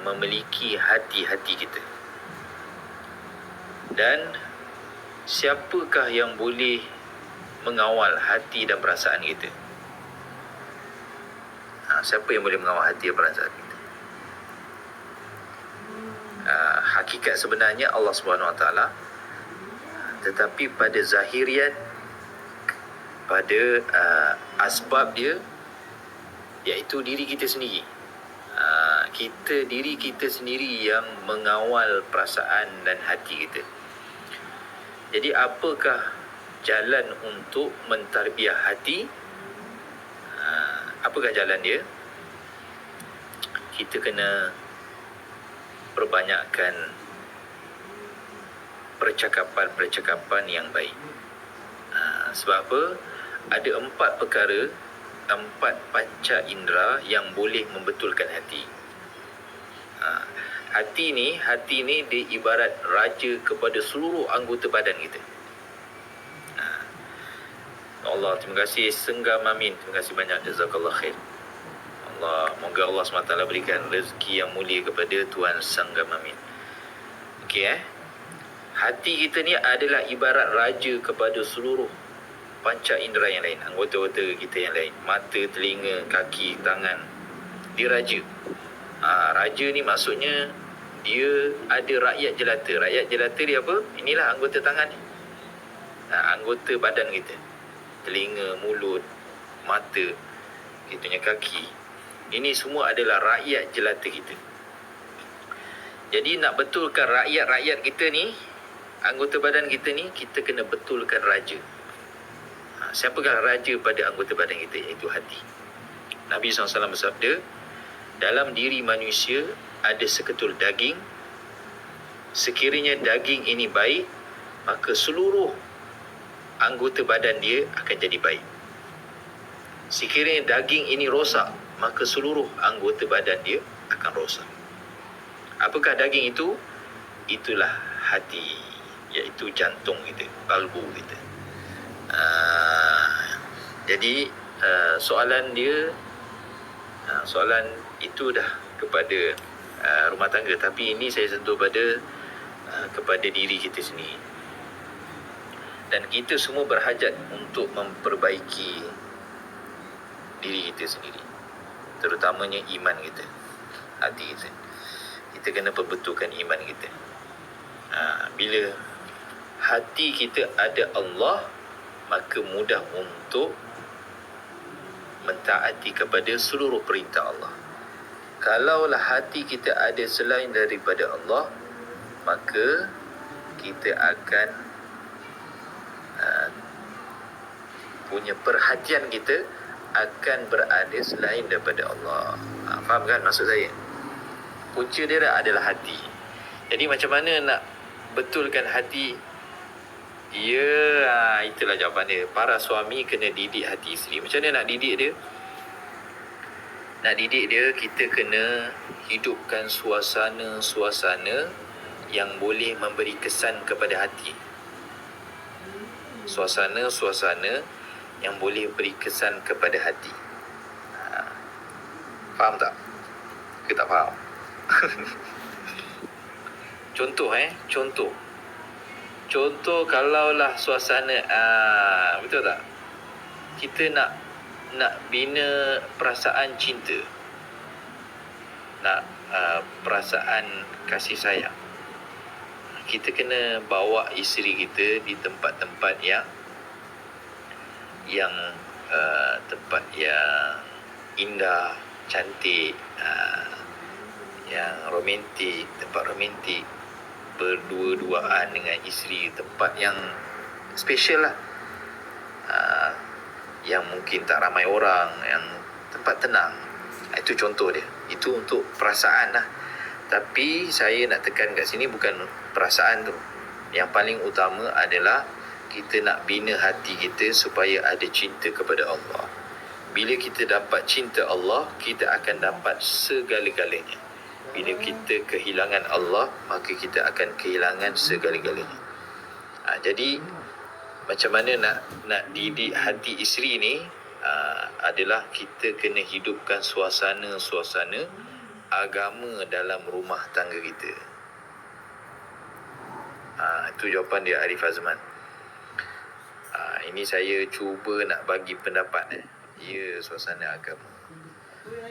memiliki hati-hati kita. Dan siapakah yang boleh mengawal hati dan perasaan kita? Siapa yang boleh mengawal hati dan perasaan kita? Hakikat sebenarnya Allah SWT, tetapi pada zahiriat, pada asbab dia, iaitu diri kita sendiri. Diri kita sendiri yang mengawal perasaan dan hati kita. Jadi apakah jalan untuk mentarbiah hati? Apakah jalan dia? Kita kena perbanyakkan percakapan-percakapan yang baik. Sebab apa? Ada 4 perkara, 4 panca indera yang boleh membetulkan hati. Hati ni dia ibarat raja kepada seluruh anggota badan kita. Allah, terima kasih Senggam Amin, terima kasih banyak, jazakallah khair. Moga Allah SWT berikan rezeki yang mulia kepada Tuan Senggam Amin. Okey, hati kita ni adalah ibarat raja kepada seluruh panca indera yang lain, anggota-anggota kita yang lain, mata, telinga, kaki, tangan. Dia raja. Raja ni maksudnya dia ada rakyat jelata. Rakyat jelata dia apa? Inilah anggota tangan ni. Anggota badan kita. Telinga, mulut, mata, kita punya kaki. Ini semua adalah rakyat jelata kita. Jadi nak betulkan rakyat-rakyat kita ni, anggota badan kita ni, kita kena betulkan raja. Siapakah raja pada anggota badan kita? Iaitu hati. Nabi SAW bersabda, dalam diri manusia ada seketul daging. Sekiranya daging ini baik, maka seluruh anggota badan dia akan jadi baik. Sekiranya daging ini rosak, maka seluruh anggota badan dia akan rosak. Apakah daging itu? Itulah hati, iaitu jantung kita, kalbu kita. Jadi soalan itu dah kepada rumah tangga, tapi ini saya sentuh kepada diri kita sendiri. Dan kita semua berhajat untuk memperbaiki diri kita sendiri, terutamanya iman kita, hati kita. Kita kena perbetulkan iman kita. Bila hati kita ada Allah, maka mudah untuk mentaati kepada seluruh perintah Allah. Kalaulah hati kita ada selain daripada Allah, maka kita akan punya perhatian kita akan berada selain daripada Allah. Faham kan maksud saya? Punca dia adalah hati. Jadi macam mana nak betulkan hati? Itulah jawapan dia. Para suami kena didik hati isteri. Macam mana nak didik dia? Nak didik dia, kita kena hidupkan suasana-suasana yang boleh memberi kesan kepada hati. Suasana-suasana yang boleh beri kesan kepada hati. Faham tak? Ke tak faham? Contoh kalaulah suasana, betul tak? Kita nak bina perasaan cinta, nak perasaan kasih sayang. Kita kena bawa isteri kita di tempat-tempat yang tempat yang indah, cantik, yang romantik, tempat romantik, berdua-duaan dengan isteri, tempat yang special lah, yang mungkin tak ramai orang, yang tempat tenang. Itu contoh dia. Itu untuk perasaan lah. Tapi saya nak tekan kat sini bukan perasaan tu. Yang paling utama adalah kita nak bina hati kita supaya ada cinta kepada Allah. Bila kita dapat cinta Allah, kita akan dapat segala-galanya. Bila kita kehilangan Allah, maka kita akan kehilangan segala-galanya. Jadi macam mana nak didik hati isteri ni, adalah kita kena hidupkan suasana-suasana agama dalam rumah tangga kita? Itu jawapan dia, Arif Azman. Ini saya cuba nak bagi pendapat. Ya, suasana agama.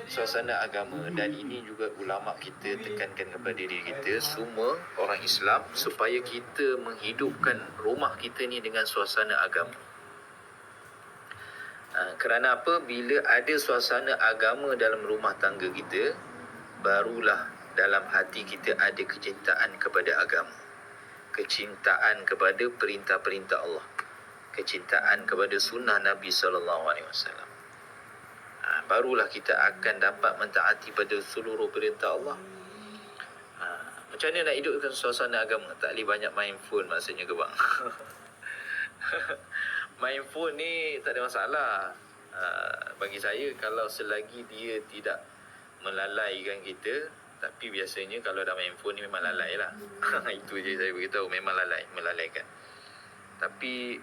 Suasana agama, dan ini juga ulama kita tekankan kepada diri kita semua orang Islam supaya kita menghidupkan rumah kita ni dengan suasana agama. Kerana apa? Bila ada suasana agama dalam rumah tangga kita, barulah dalam hati kita ada kecintaan kepada agama, kecintaan kepada perintah-perintah Allah, kecintaan kepada sunnah Nabi SAW. Barulah kita akan dapat mentaati pada seluruh perintah Allah. Macam mana nak hidupkan suasana agama? Tak boleh banyak main phone maksudnya ke bang? Main phone ni tak ada masalah. Bagi saya, kalau selagi dia tidak melalaikan kita, tapi biasanya kalau dah main phone ni memang lalai lah. Itu je saya beritahu, memang melalaikan. Tapi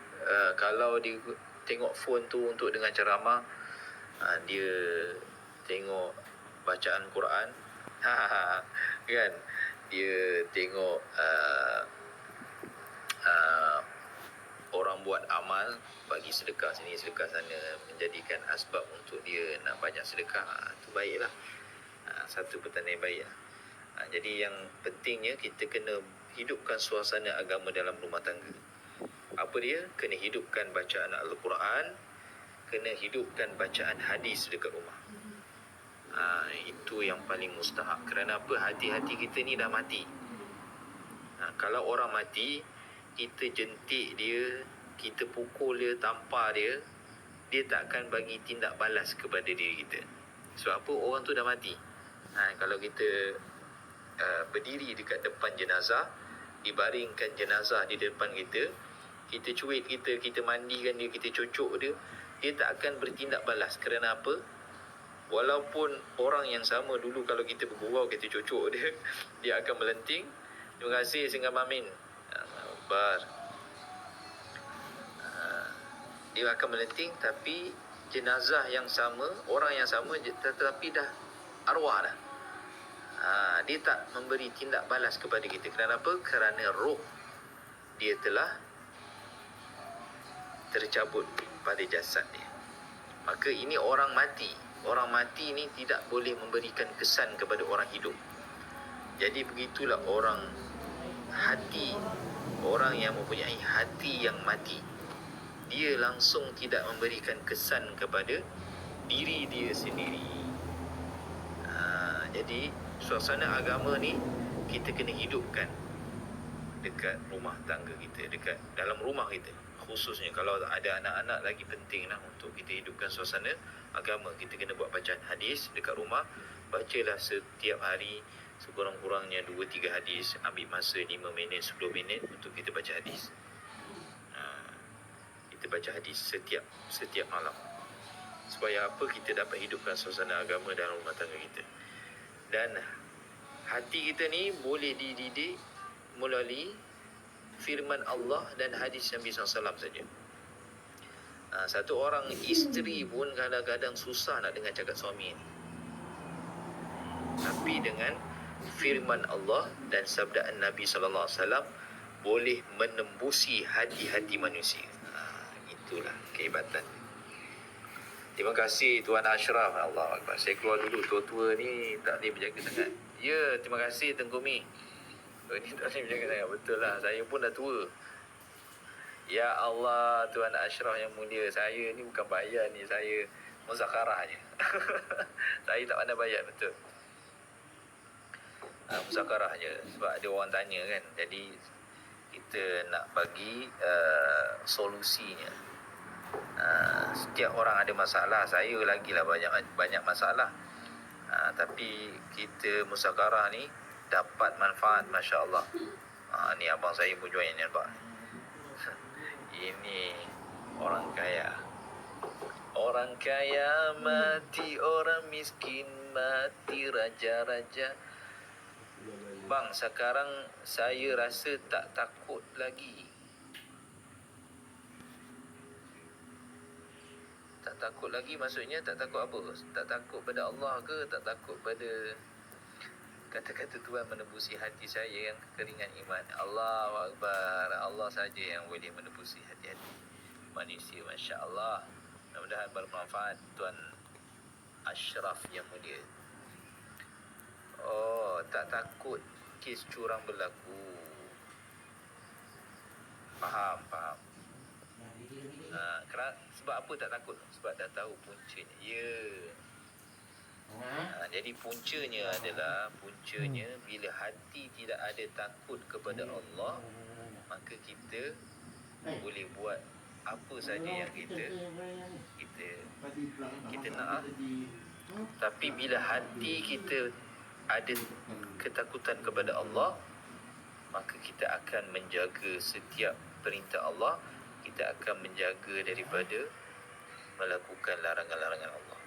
kalau dia tengok phone tu untuk dengan ceramah, dia tengok bacaan Quran, kan, dia tengok orang buat amal, bagi sedekah sini sedekah sana, menjadikan asbab untuk dia nak banyak sedekah, itu baiklah. Satu pertanda yang baik lah. Jadi yang pentingnya kita kena hidupkan suasana agama dalam rumah tangga. Apa dia? Kena hidupkan bacaan Al-Quran, kena hidupkan bacaan hadis dekat rumah. Itu yang paling mustahak. Kerana apa? Hati-hati kita ni dah mati. Kalau orang mati, kita jentik dia, kita pukul dia, tampar dia, dia tak akan bagi tindak balas kepada diri kita. Sebab apa? Orang tu dah mati. Kalau kita berdiri dekat depan jenazah, dibaringkan jenazah di depan kita, kita cuit kita mandikan dia, kita cucuk dia, dia tak akan bertindak balas. Kerana apa? Walaupun orang yang sama dulu kalau kita bergurau, kita cucuk dia, dia akan melenting. Terima kasih Singgah Mamin. Akbar. Dia akan melenting, tapi jenazah yang sama, orang yang sama, tetapi dah arwah dah. Dia tak memberi tindak balas kepada kita. Kerana apa? Kerana roh dia telah tercabut pada jasad dia. Maka ini orang mati. Orang mati ni tidak boleh memberikan kesan kepada orang hidup. Jadi begitulah orang hati, orang yang mempunyai hati yang mati, dia langsung tidak memberikan kesan kepada diri dia sendiri. Jadi suasana agama ni kita kena hidupkan dekat rumah tangga kita, dekat dalam rumah kita. Khususnya kalau ada anak-anak, lagi penting lah untuk kita hidupkan suasana agama. Kita kena buat bacaan hadis dekat rumah. Bacalah setiap hari sekurang-kurangnya 2-3 hadis. Ambil masa 5 minit, 10 minit untuk kita baca hadis. Kita baca hadis setiap malam. Supaya apa? Kita dapat hidupkan suasana agama dalam rumah tangga kita. Dan hati kita ni boleh dididik melalui firman Allah dan hadis Nabi SAW saja. Satu orang isteri pun kadang-kadang susah nak dengar cakap suami ni. Tapi dengan firman Allah dan sabdaan Nabi SAW boleh menembusi hati-hati manusia. Itulah kehebatan. Terima kasih Tuan Ashraf. Allah Akbar. Saya keluar dulu. Tua-tua ni tak boleh berjaga sangat. Ya, terima kasih Tengku Mi. Ini tak boleh berjaga sangat. Betul lah. Saya pun dah tua. Ya Allah, Tuan Ashraf yang mulia. Saya ni bukan bayar ni. Saya muzakarah je. Saya tak pandai bayar. Betul. Muzakarah je. Sebab ada orang tanya kan. Jadi kita nak bagi solusinya. Setiap orang ada masalah. Saya lagi lah banyak masalah. Tapi kita muzakarah ni dapat manfaat, Masya Allah. Ni abang saya pun join ni, nampak. Ini orang kaya. Orang kaya mati, orang miskin mati, raja-raja. Bang, sekarang saya rasa tak takut lagi. Tak takut lagi maksudnya tak takut apa? Tak takut pada Allah ke? Tak takut pada Kata-kata Tuhan menembusi hati saya yang kekeringan iman. Allahu Akbar. Allah saja yang boleh menembusi hati-hati manusia. Masya Allah. Mudah-mudahan bermanfaat Tuan Ashraf yang mulia. Oh, tak takut kes curang berlaku. Faham. Sebab apa tak takut? Sebab dah tahu puncanya. Jadi puncanya bila hati tidak ada takut kepada Allah, maka kita boleh buat apa saja yang kita nak. Tapi bila hati kita ada ketakutan kepada Allah, maka kita akan menjaga setiap perintah Allah. Kita akan menjaga daripada melakukan larangan-larangan Allah.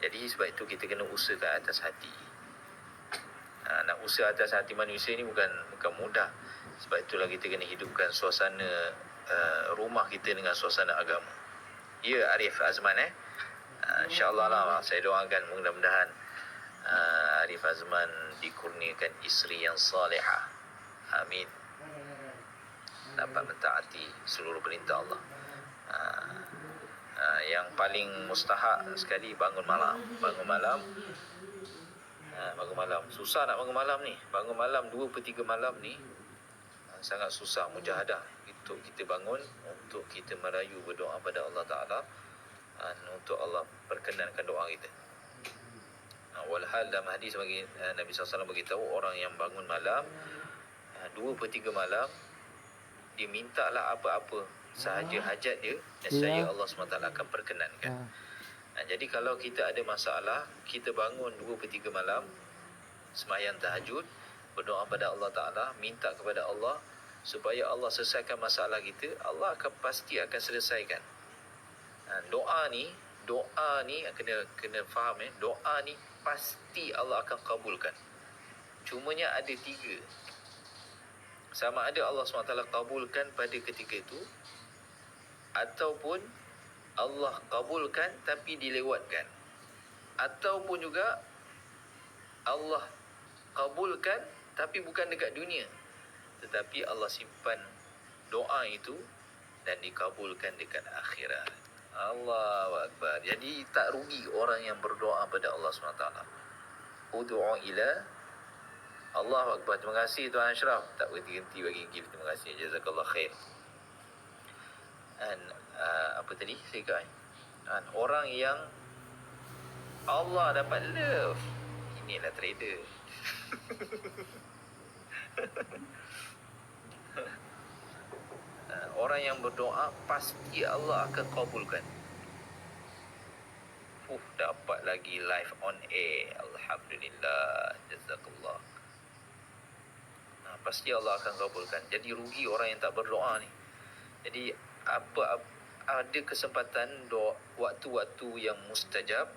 Jadi sebab itu kita kena usahakan atas hati. Nak usaha atas hati manusia ni bukan mudah. Sebab itulah kita kena hidupkan suasana rumah kita dengan suasana agama. Ya, Arif Azman InsyaAllah lah, saya doakan mudah-mudahan Arif Azman dikurniakan isteri yang salihah. Amin. Dapat mentaati seluruh perintah Allah. Yang paling mustahak sekali bangun malam. Bangun malam. Susah nak bangun malam ni. Bangun malam 2/3 malam ni sangat susah. Mujahadah untuk kita bangun, untuk kita merayu berdoa pada Allah Ta'ala, untuk Allah perkenankan doa kita. Walhal dalam hadis bagi Nabi SAW beritahu, orang yang bangun malam 2/3 malam, dia mintalah apa-apa sahaja hajat dia, nescaya Allah SWT akan perkenankan. Jadi kalau kita ada masalah, kita bangun 2/3 malam, sembahyang tahajud, berdoa pada Allah Ta'ala, minta kepada Allah supaya Allah selesaikan masalah kita, Allah pasti akan selesaikan. Doa ni kena faham, doa ni pasti Allah akan kabulkan. Cumanya ada 3. Sama ada Allah SWT kabulkan pada ketika itu, ataupun Allah kabulkan tapi dilewatkan, ataupun juga Allah kabulkan tapi bukan dekat dunia, tetapi Allah simpan doa itu dan dikabulkan dekat akhirat. Allahu Akbar. Jadi tak rugi orang yang berdoa pada Allah SWT. Udu'u ila Allahu Akbar. Terima kasih Tuan Ashraf, tak berhenti-henti bagi gift. Terima kasih, jazakallah khair. Dan apa tadi saya kata, orang yang Allah dapat love, inilah trader. Orang yang berdoa pasti Allah akan kabulkan. Dapat lagi live on air. Alhamdulillah, jazakallah. Pasti Allah akan kabulkan. Jadi rugi orang yang tak berdoa ni. Jadi ada kesempatan waktu-waktu yang mustajab,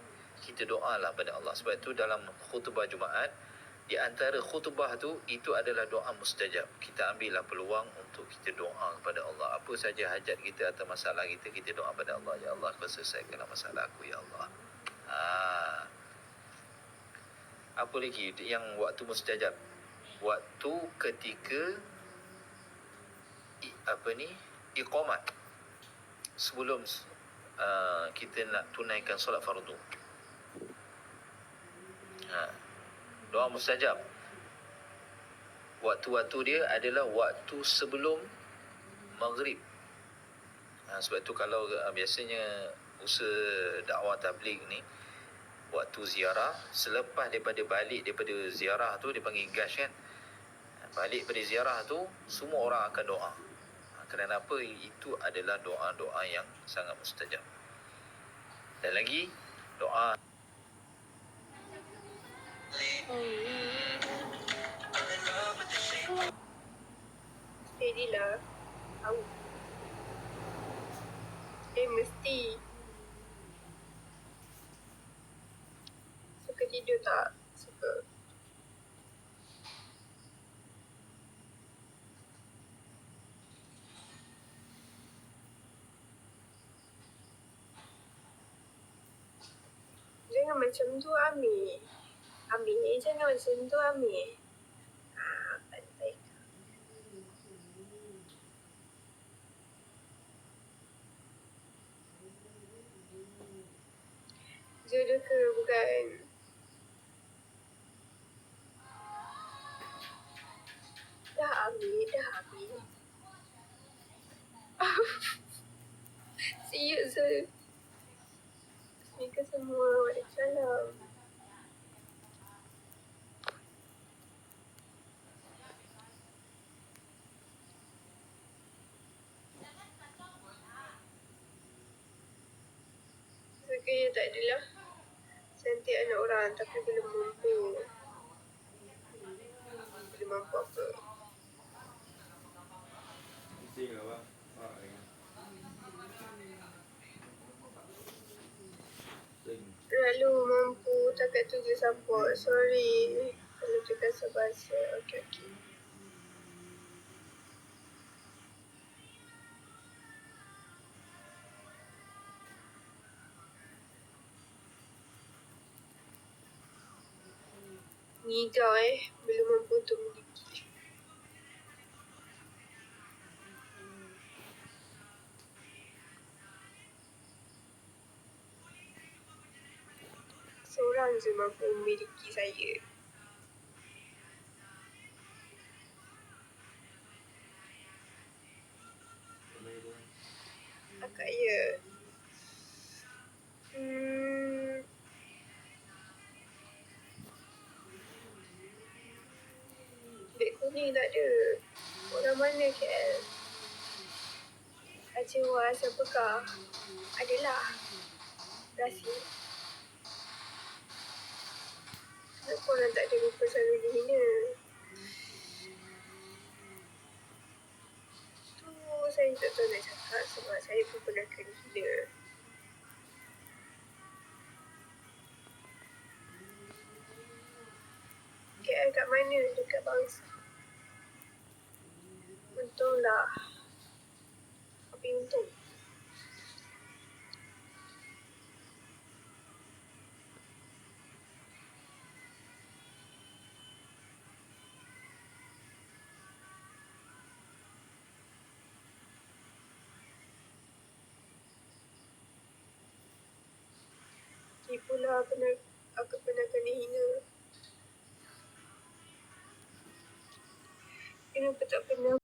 kita doalah pada Allah. Sebab itu dalam khutbah Jumaat, di antara khutbah tu, itu adalah doa mustajab. Kita ambillah peluang untuk kita doa kepada Allah. Apa saja hajat kita atau masalah kita, kita doa pada Allah. Ya Allah, kau selesaikanlah masalah aku, ya Allah. Apa lagi yang waktu mustajab? Waktu ketika iqamat, sebelum kita nak tunaikan solat fardu. Doa mustajab. Waktu-waktu dia adalah waktu sebelum maghrib. Sebab tu kalau biasanya usaha dakwah tabligh ni, waktu ziarah, selepas balik daripada ziarah tu, dia panggil gash kan, balik pada ziarah tu, semua orang akan doa. Kerana apa? Itu adalah doa-doa yang sangat mustajab. Dan lagi doa steady lah. Tahu. Mesti. Suka tidur tak? Suka. Jangan macam macam tu Amir. Amir jangan macam tu Amir. Pantai. Jodoh ke bukan? Dah Amir. See you soon. Assalamualaikum semua. Waalaikumsalam. Sekiranya tak adalah cantik anak orang tapi belum mampu. Belum mampu apa? Lalu mampu takat tuju support. Sorry. Kalau cakap sebahasa. Okay. Ngigau belum mampu untuk memiliki. Seorang je mampu memiliki saya. Akak ya. Beg kuning tak ada. Orang mana KL? Kecewa siapakah? Adalah Rahsia. Kenapa orang tak ada rupa selalu dihina? Tu saya tak tahu nak cakap sebab saya pun pernah kena hina. KL kat mana? Dekat bangsa. Untunglah. Apa untung? Pula aku pernah kena hina. Kenapa tak pernah